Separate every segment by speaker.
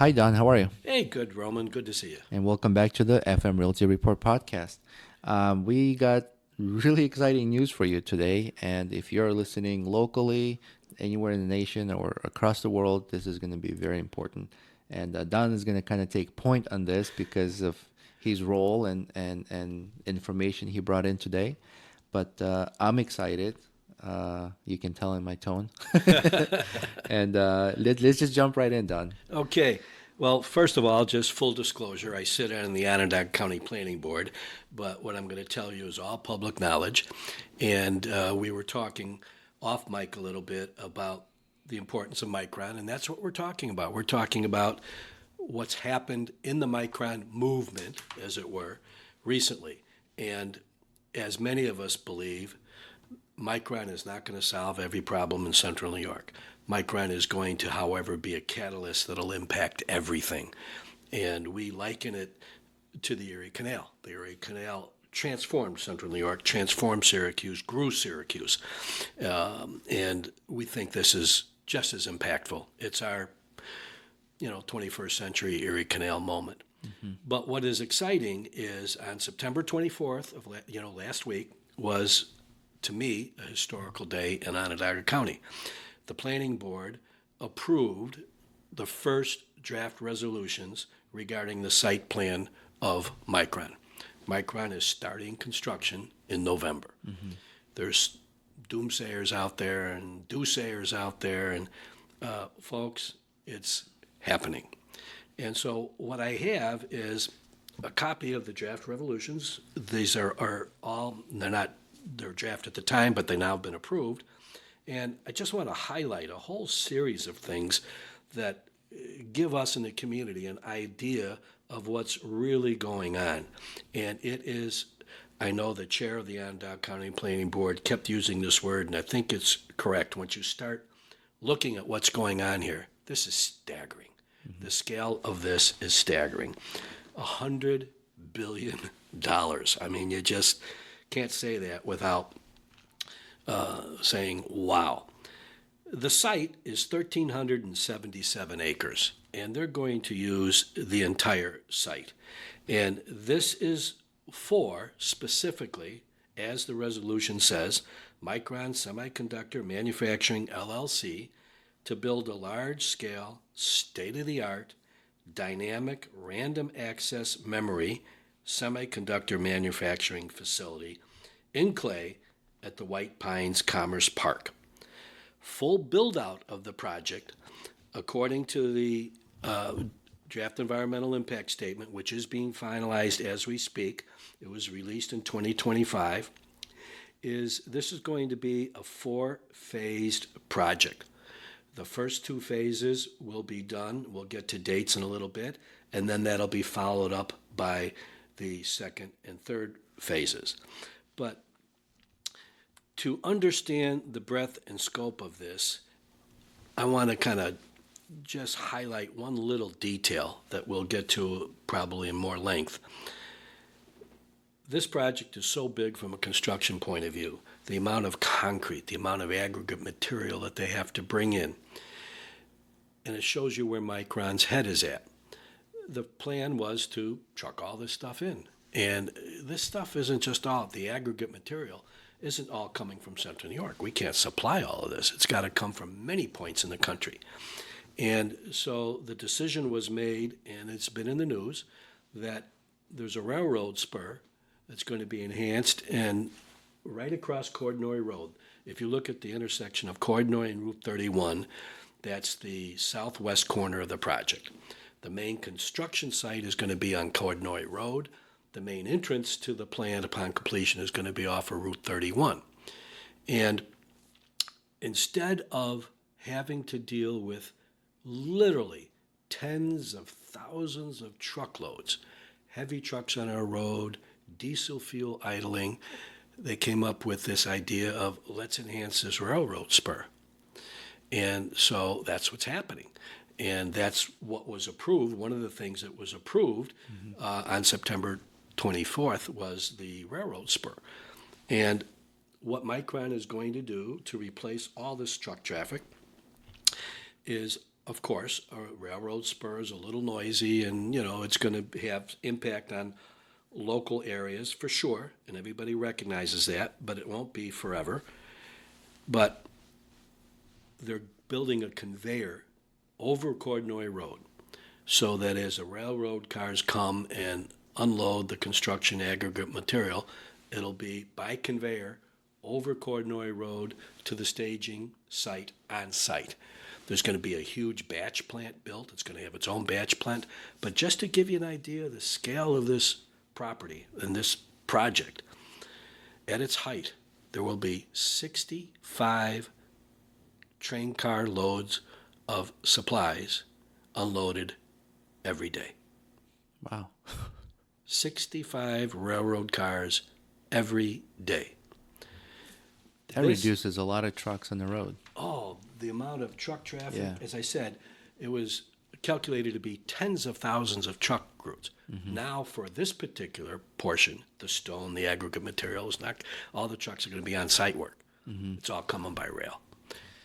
Speaker 1: Hi, Don. How are you?
Speaker 2: Hey, good, Roman. Good to see you.
Speaker 1: And welcome back to the FM Realty Report podcast. We got really exciting news for you today. And if you're listening locally, anywhere in the nation or across the world, this is going to be very important. And Don is going to kind of take point on this because of his role and information he brought in today. But I'm excited. You can tell in my tone. And let's just jump right in, Don.
Speaker 2: Okay. Well, first of all, just full disclosure, I sit on the Onondaga County Planning Board, but what I'm going to tell you is all public knowledge. And we were talking off mic a little bit about the importance of Micron, and that's what we're talking about. We're talking about what's happened in the Micron movement, as it were, recently. And as many of us believe, Micron is not going to solve every problem in central New York. Micron is going to, however, be a catalyst that'll impact everything. And we liken it to the Erie Canal. The Erie Canal transformed central New York, transformed Syracuse, grew Syracuse. And we think this is just as impactful. It's our, 21st century Erie Canal moment. Mm-hmm. But what is exciting is on September 24th of last week was, to me, a historical day in Onondaga County. The planning board approved the first draft resolutions regarding the site plan of Micron. Micron is starting construction in November. Mm-hmm. There's doomsayers out there and doomsayers out there, and folks, it's happening. And so what I have is a copy of the draft resolutions. These are all, they're draft at the time, but they now have been approved. And I just want to highlight a whole series of things that give us in the community an idea of what's really going on. And it is, I know the chair of the Onondaga County Planning Board kept using this word, and I think it's correct. Once you start looking at what's going on here, this is staggering. Mm-hmm. The scale of this is staggering. $100 billion. I mean, you just can't say that without saying, wow. The site is 1,377 acres, and they're going to use the entire site. And this is for, specifically, as the resolution says, Micron Semiconductor Manufacturing, LLC, to build a large-scale, state-of-the-art, dynamic random access memory semiconductor manufacturing facility in clay at the White Pines Commerce Park. Full build-out of the project, according to the draft environmental impact statement, which is being finalized as we speak, it was released in 2025, this is going to be a 4-phased project. The first 2 phases will be done. We'll get to dates in a little bit, and then that'll be followed up by the second and third phases. But to understand the breadth and scope of this, I want to kind of just highlight one little detail that we'll get to probably in more length. This project is so big from a construction point of view, the amount of concrete, the amount of aggregate material that they have to bring in, and it shows you where Micron's head is at. The plan was to truck all this stuff in, and this stuff isn't just all, the aggregate material isn't all coming from Central New York. We can't supply all of this. It's got to come from many points in the country. And so the decision was made, and it's been in the news, that there's a railroad spur that's going to be enhanced and right across Cordnoy Road. If you look at the intersection of Cordnoy and Route 31, that's the southwest corner of the project. The main construction site is going to be on Cordnoy Road. The main entrance to the plant upon completion is going to be off of Route 31. And instead of having to deal with literally tens of thousands of truckloads, heavy trucks on our road, diesel fuel idling, they came up with this idea of let's enhance this railroad spur. And so that's what's happening. And that's what was approved. One of the things that was approved on September 24th was the railroad spur. And what Micron is going to do to replace all this truck traffic is of course, a railroad spur is a little noisy, and it's going to have impact on local areas for sure, and everybody recognizes that, but it won't be forever. But they're building a conveyor over Cordnoy Road so that as the railroad cars come and unload the construction aggregate material, it'll be by conveyor over Cordnoy Road to the staging site on site. There's going to be a huge batch plant built. It's going to have its own batch plant. But just to give you an idea of the scale of this property and this project, at its height, there will be 65 train car loads of supplies unloaded every day.
Speaker 1: Wow.
Speaker 2: 65 railroad cars every day.
Speaker 1: That reduces a lot of trucks on the road.
Speaker 2: Oh, the amount of truck traffic,
Speaker 1: Yeah.
Speaker 2: as I said, it was calculated to be tens of thousands of truck routes. Now, for this particular portion, the stone, the aggregate materials, not all the trucks are going to be on site work. It's all coming by rail.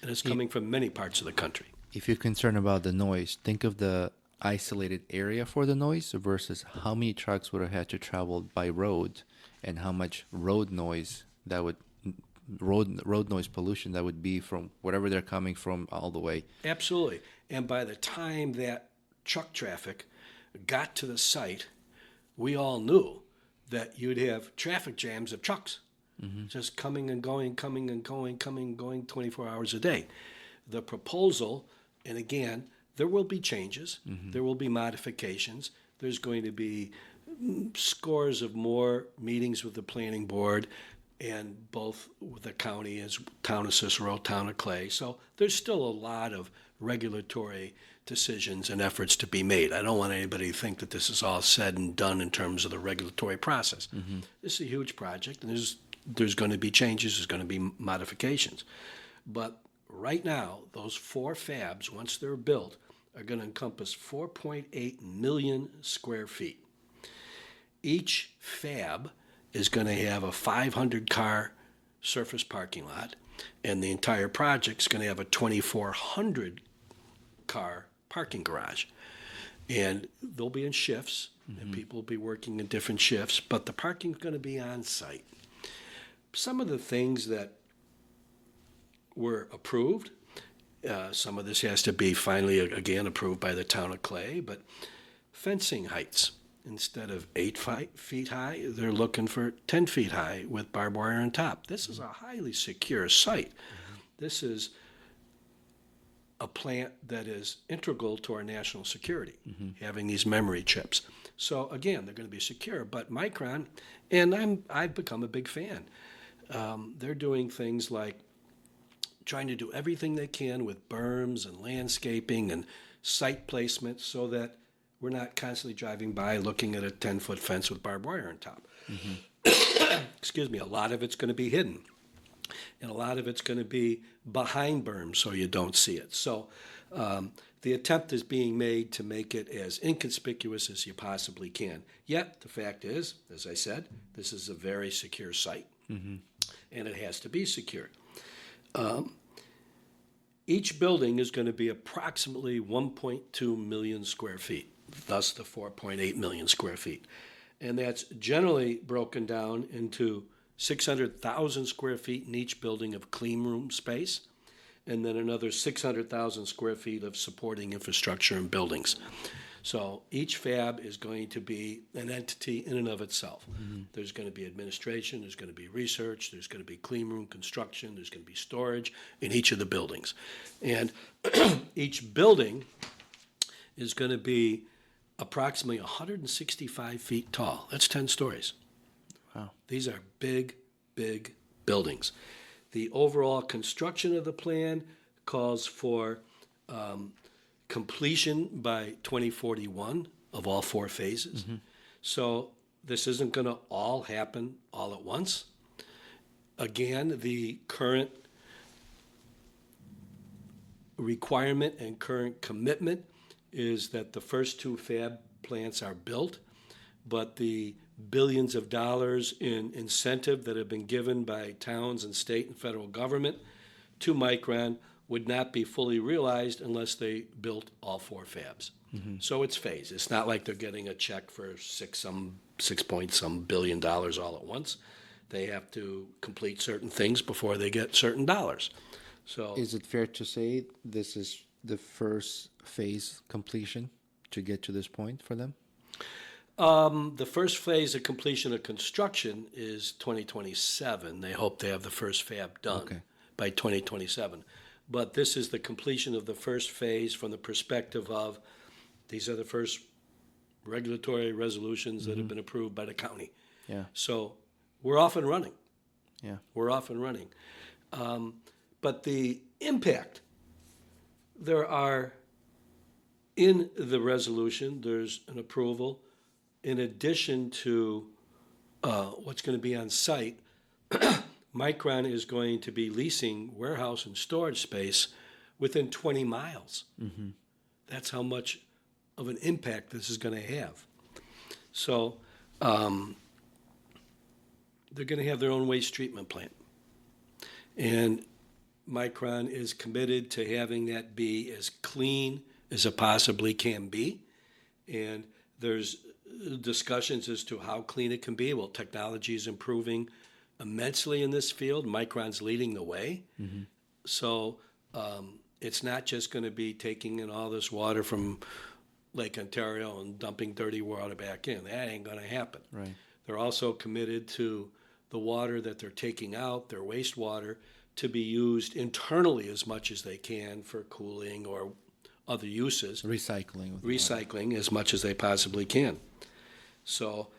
Speaker 2: And it's coming from many parts of the country.
Speaker 1: If you're concerned about the noise, think of the isolated area for the noise versus how many trucks would have had to travel by road and how much road noise pollution that would be from wherever they're coming from all the way.
Speaker 2: Absolutely. And by the time that truck traffic got to the site, we all knew that you'd have traffic jams of trucks just coming and going 24 hours a day. The proposal, and again, there will be changes, there will be modifications, there's going to be scores of more meetings with the planning board and both with the county as town of Cicero, town of Clay. So there's still a lot of regulatory decisions and efforts to be made. I don't want anybody to think that this is all said and done in terms of the regulatory process. This is a huge project, and there's going to be changes, there's going to be modifications. But right now, those 4 fabs, once they're built, are going to encompass 4.8 million square feet. Each fab is going to have a 500-car surface parking lot, and the entire project's going to have a 2,400-car parking garage. And they'll be in shifts, and people will be working in different shifts, but the parking's going to be on site. Some of the things that were approved, some of this has to be finally, again, approved by the town of Clay, but fencing heights. Instead of 8 feet high, they're looking for 10 feet high with barbed wire on top. This is a highly secure site. This is a plant that is integral to our national security, having these memory chips. So again, they're going to be secure. But Micron, and I've become a big fan. They're doing things like trying to do everything they can with berms and landscaping and site placement so that we're not constantly driving by looking at a 10-foot fence with barbed wire on top. Excuse me, a lot of it's going to be hidden. And a lot of it's going to be behind berms so you don't see it. So the attempt is being made to make it as inconspicuous as you possibly can. Yet, the fact is, as I said, this is a very secure site, and it has to be secure. Each building is going to be approximately 1.2 million square feet, thus the 4.8 million square feet. And that's generally broken down into 600,000 square feet in each building of clean room space, and then another 600,000 square feet of supporting infrastructure and buildings. So each fab is going to be an entity in and of itself. There's going to be administration, there's going to be research, there's going to be clean room construction, there's going to be storage in each of the buildings. And each building is going to be approximately 165 feet tall. That's 10 stories.
Speaker 1: Wow.
Speaker 2: These are big, big buildings. The overall construction of the plan calls for completion by 2041 of all 4 phases. So this isn't going to all happen all at once. Again, the current requirement and current commitment is that the first 2 fab plants are built, but the billions of dollars in incentive that have been given by towns and state and federal government to Micron would not be fully realized unless they built all 4 fabs. So it's phased. It's not like they're getting a check for six point some billion dollars all at once. They have to complete certain things before they get certain dollars. So
Speaker 1: Is it fair to say this is the first phase completion to get to this point for them?
Speaker 2: the first phase of completion of construction is 2027. They hope they have the first fab done
Speaker 1: Okay.
Speaker 2: by 2027. But this is the completion of the first phase from the perspective of these are the first regulatory resolutions that have been approved by the county.
Speaker 1: Yeah.
Speaker 2: So we're off and running.
Speaker 1: Yeah.
Speaker 2: We're off and running. But the impact, there are, in the resolution, there's an approval, in addition to what's going to be on site, Micron is going to be leasing warehouse and storage space within 20 miles. That's how much of an impact this is going to have. So they're going to have their own waste treatment plant. And Micron is committed to having that be as clean as it possibly can be. And there's discussions as to how clean it can be. Well, technology is improving immensely in this field. Micron's leading the way. So it's not just going to be taking in all this water from Lake Ontario and dumping dirty water back in. That ain't going to happen.
Speaker 1: Right.
Speaker 2: They're also committed to the water that they're taking out, their wastewater, to be used internally as much as they can for cooling or other uses.
Speaker 1: Recycling. With water.
Speaker 2: Recycling as much as they possibly can. So,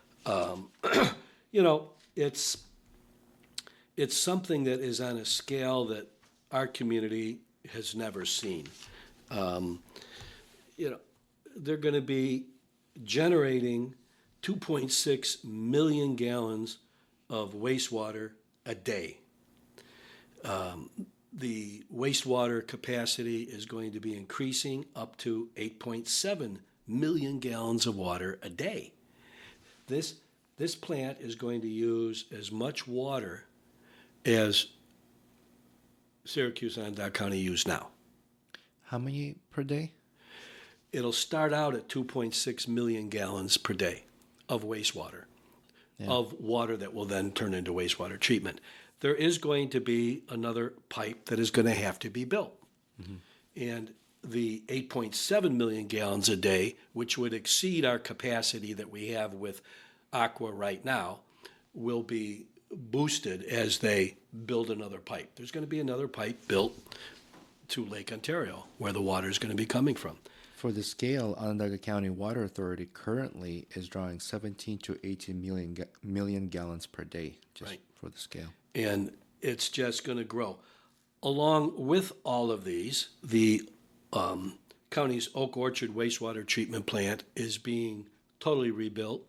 Speaker 2: it's something that is on a scale that our community has never seen. They're going to be generating 2.6 million gallons of wastewater a day. The wastewater capacity is going to be increasing up to 8.7 million gallons of water a day. This plant is going to use as much water as Syracuse and Onondaga County use now.
Speaker 1: How many per day?
Speaker 2: It'll start out at 2.6 million gallons per day of wastewater, of water that will then turn into wastewater treatment. There is going to be another pipe that is going to have to be built. And the 8.7 million gallons a day, which would exceed our capacity that we have with Aqua right now, will be boosted as they build another pipe. There's going to be another pipe built to Lake Ontario where the water is going to be coming from.
Speaker 1: For the scale, Onondaga County Water Authority currently is drawing 17 to 18 million gallons per day, just
Speaker 2: Right.
Speaker 1: for the scale.
Speaker 2: And it's just going to grow. Along with all of these, the county's Oak Orchard wastewater treatment plant is being totally rebuilt,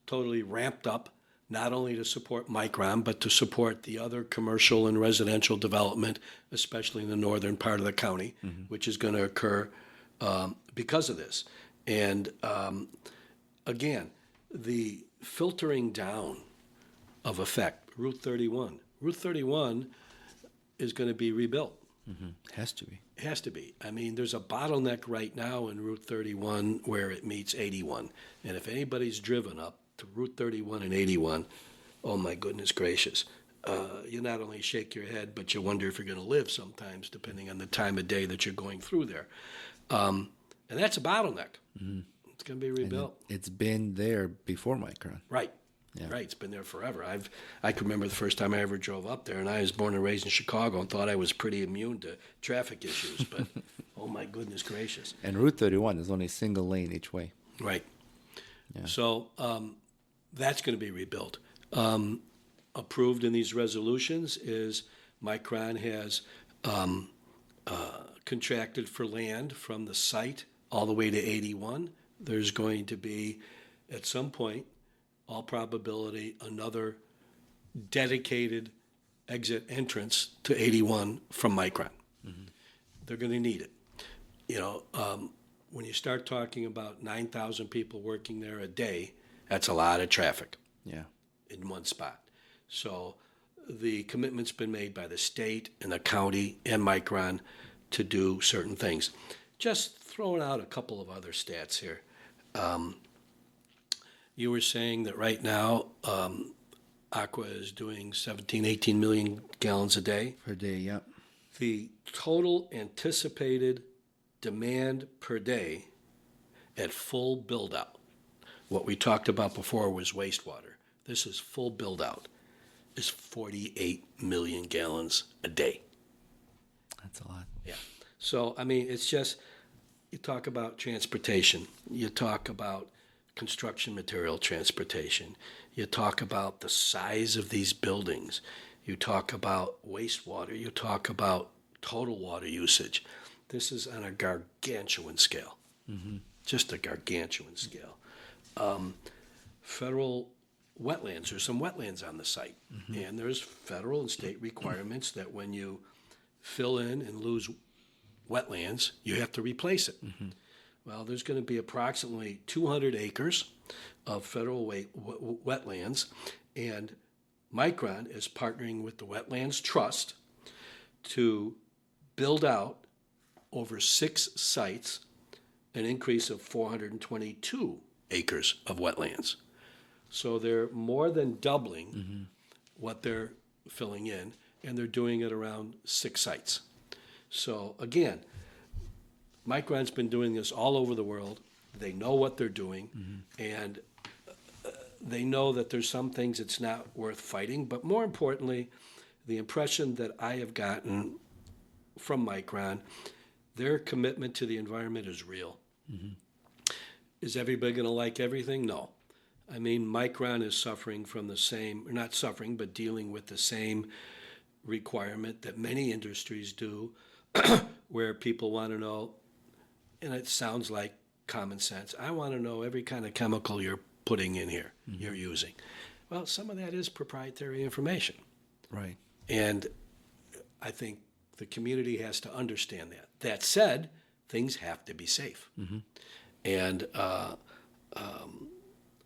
Speaker 2: totally ramped up, not only to support Micron, but to support the other commercial and residential development, especially in the northern part of the county, which is going to occur because of this. And again, the filtering down of effect, Route 31. Route 31 is going to be rebuilt.
Speaker 1: Has to be.
Speaker 2: It has to be. I mean, there's a bottleneck right now in Route 31 where it meets 81. And if anybody's driven up to Route 31 and 81, oh my goodness gracious, you not only shake your head, but you wonder if you're going to live sometimes, depending on the time of day that you're going through there. And that's a bottleneck. It's going to be rebuilt.
Speaker 1: It's been there before Micron.
Speaker 2: Right.
Speaker 1: Yeah.
Speaker 2: Right. It's been there forever. I can remember the first time I ever drove up there, and I was born and raised in Chicago and thought I was pretty immune to traffic issues. But oh my goodness gracious.
Speaker 1: And Route 31 is only a single lane each way.
Speaker 2: Right.
Speaker 1: Yeah.
Speaker 2: So that's going to be rebuilt. Approved in these resolutions is Micron has contracted for land from the site all the way to 81. There's going to be, at some point, all probability, another dedicated exit entrance to 81 from Micron. They're going to need it. When you start talking about 9,000 people working there a day, that's a lot of traffic
Speaker 1: Yeah.
Speaker 2: in one spot. So the commitment's been made by the state and the county and Micron to do certain things. Just throwing out a couple of other stats here. You were saying that right now, Aqua is doing 17, 18 million gallons a day.
Speaker 1: Per day, yeah.
Speaker 2: The total anticipated demand per day at full build-out, what we talked about before was wastewater. This is full build-out, is 48 million gallons a day.
Speaker 1: That's a lot.
Speaker 2: Yeah. So, I mean, it's just, you talk about transportation, you talk about construction material transportation, you talk about the size of these buildings, you talk about wastewater, you talk about total water usage. This is on a gargantuan scale, just a gargantuan scale. Federal wetlands, there's some wetlands on the site, and there's federal and state requirements that when you fill in and lose wetlands, you have to replace it. Well, there's going to be approximately 200 acres of federal wetlands, and Micron is partnering with the Wetlands Trust to build out over 6 sites an increase of 422 acres of wetlands. So they're more than doubling what they're filling in, and they're doing it around 6 sites. So again, Micron's been doing this all over the world. They know what they're doing, and they know that there's some things it's not worth fighting. But more importantly, the impression that I have gotten from Micron, their commitment to the environment is real. Is everybody going to like everything? No. I mean, Micron is suffering from the same, or not suffering, but dealing with the same requirement that many industries do, where people want to know, and it sounds like common sense, I want to know every kind of chemical you're putting in here, you're using. Well, some of that is proprietary information.
Speaker 1: Right.
Speaker 2: And I think the community has to understand that. That said, things have to be safe. And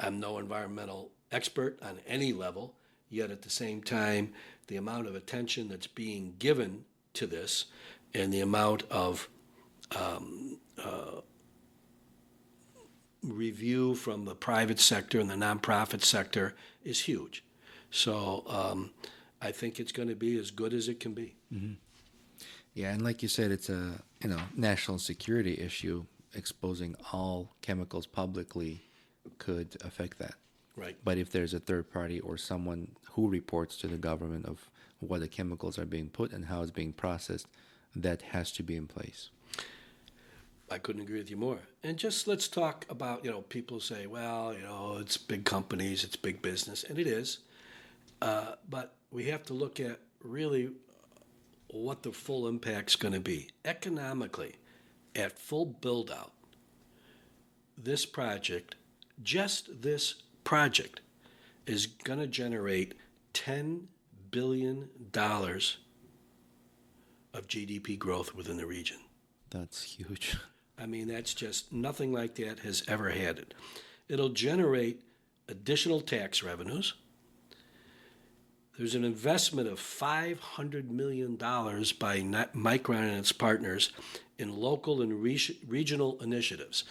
Speaker 2: I'm no environmental expert on any level, yet at the same time, the amount of attention that's being given to this and the amount of review from the private sector and the nonprofit sector is huge. So I think it's going to be as good as it can be.
Speaker 1: Yeah, and like you said, it's a national security issue. Exposing all chemicals publicly could affect that.
Speaker 2: Right.
Speaker 1: But if there's a third party or someone who reports to the government of what the chemicals are being put and how it's being processed, that has to be in place.
Speaker 2: I couldn't agree with you more. And just let's talk about, people say, well, it's big companies, it's big business, and it is. But we have to look at really what the full impact's going to be. Economically, at full build-out, this project, just this project, is going to generate $10 billion of GDP growth within the region.
Speaker 1: That's huge.
Speaker 2: I mean, that's just nothing like that has ever had it. It'll generate additional tax revenues. There's an investment of $500 million by Micron and its partners in local and regional initiatives.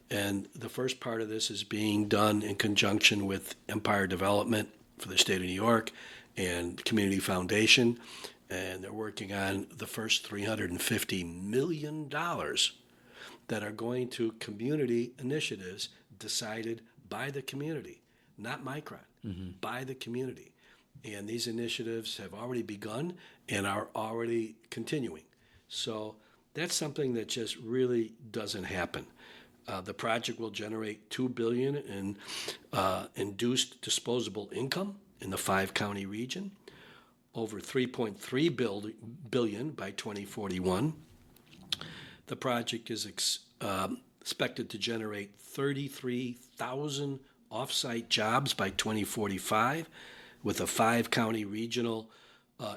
Speaker 2: And the first part of this is being done in conjunction with Empire Development for the state of New York and Community Foundation. And they're working on the first $350 million that are going to community initiatives decided by the community, not Micron, by the community. And these initiatives have already begun and are already continuing. So that's something that just really doesn't happen. The project will generate $2 billion in induced disposable income in the 5-county region, over $3.3 billion by 2041. The project is expected to generate 33,000 off-site jobs by 2045, with a 5-county regional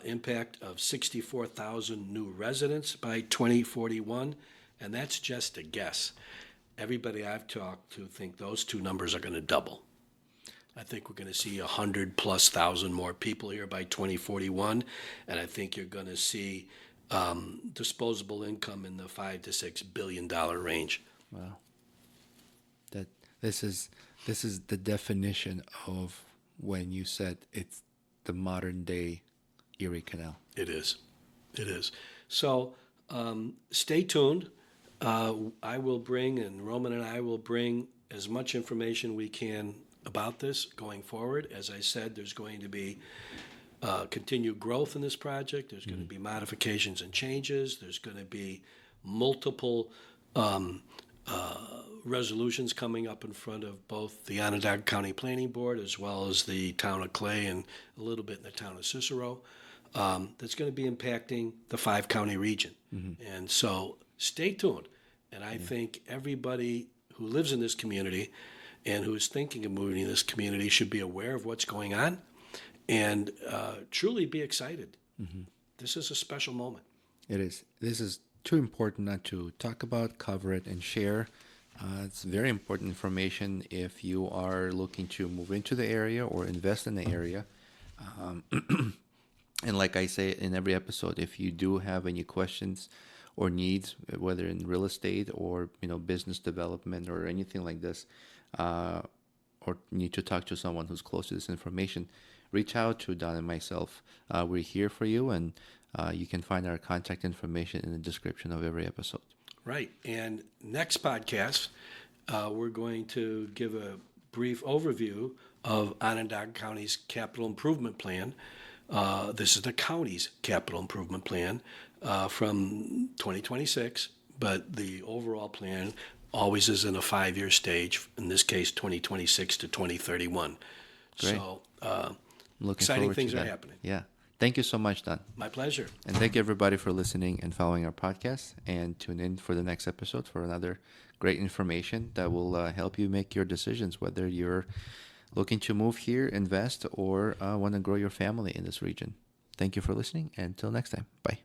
Speaker 2: impact of 64,000 new residents by 2041, and that's just a guess. Everybody I've talked to think those two numbers are going to double. I think we're going to see 100,000+ more people here by 2041, and I think you're going to see disposable income in the $5 to $6 billion range.
Speaker 1: Wow. That this is the definition of when you said it's the modern day Erie Canal.
Speaker 2: It is. It is. So stay tuned. I will bring, and Roman and I will bring as much information we can about this going forward. As I said, there's going to be continued growth in this project. There's going to be modifications and changes. There's going to be multiple resolutions coming up in front of both the Onondaga County Planning Board as well as the town of Clay and a little bit in the town of Cicero. That's going to be impacting the 5-county region. And so stay tuned. And I think everybody who lives in this community and who is thinking of moving to this community should be aware of what's going on and truly be excited. This is a special moment.
Speaker 1: It is. This is too important not to talk about, cover it, and share. It's very important information if you are looking to move into the area or invest in the area. And like I say in every episode, if you do have any questions or needs, whether in real estate or business development or anything like this, or need to talk to someone who's close to this information, reach out to Don and myself. We're here for you, and you can find our contact information in the description of every episode.
Speaker 2: Right. And next podcast, we're going to give a brief overview of Onondaga County's capital improvement plan. This is the county's capital improvement plan from 2026, but the overall plan always is in a 5-year stage, in this case 2026 to 2031.
Speaker 1: Great.
Speaker 2: So
Speaker 1: Exciting
Speaker 2: things are happening.
Speaker 1: Yeah. Thank you so much, Don.
Speaker 2: My pleasure.
Speaker 1: And thank you everybody for listening and following our podcast, and tune in for the next episode for another great information that will help you make your decisions, whether you're looking to move here, invest, or want to grow your family in this region. Thank you for listening. Until next time. Bye.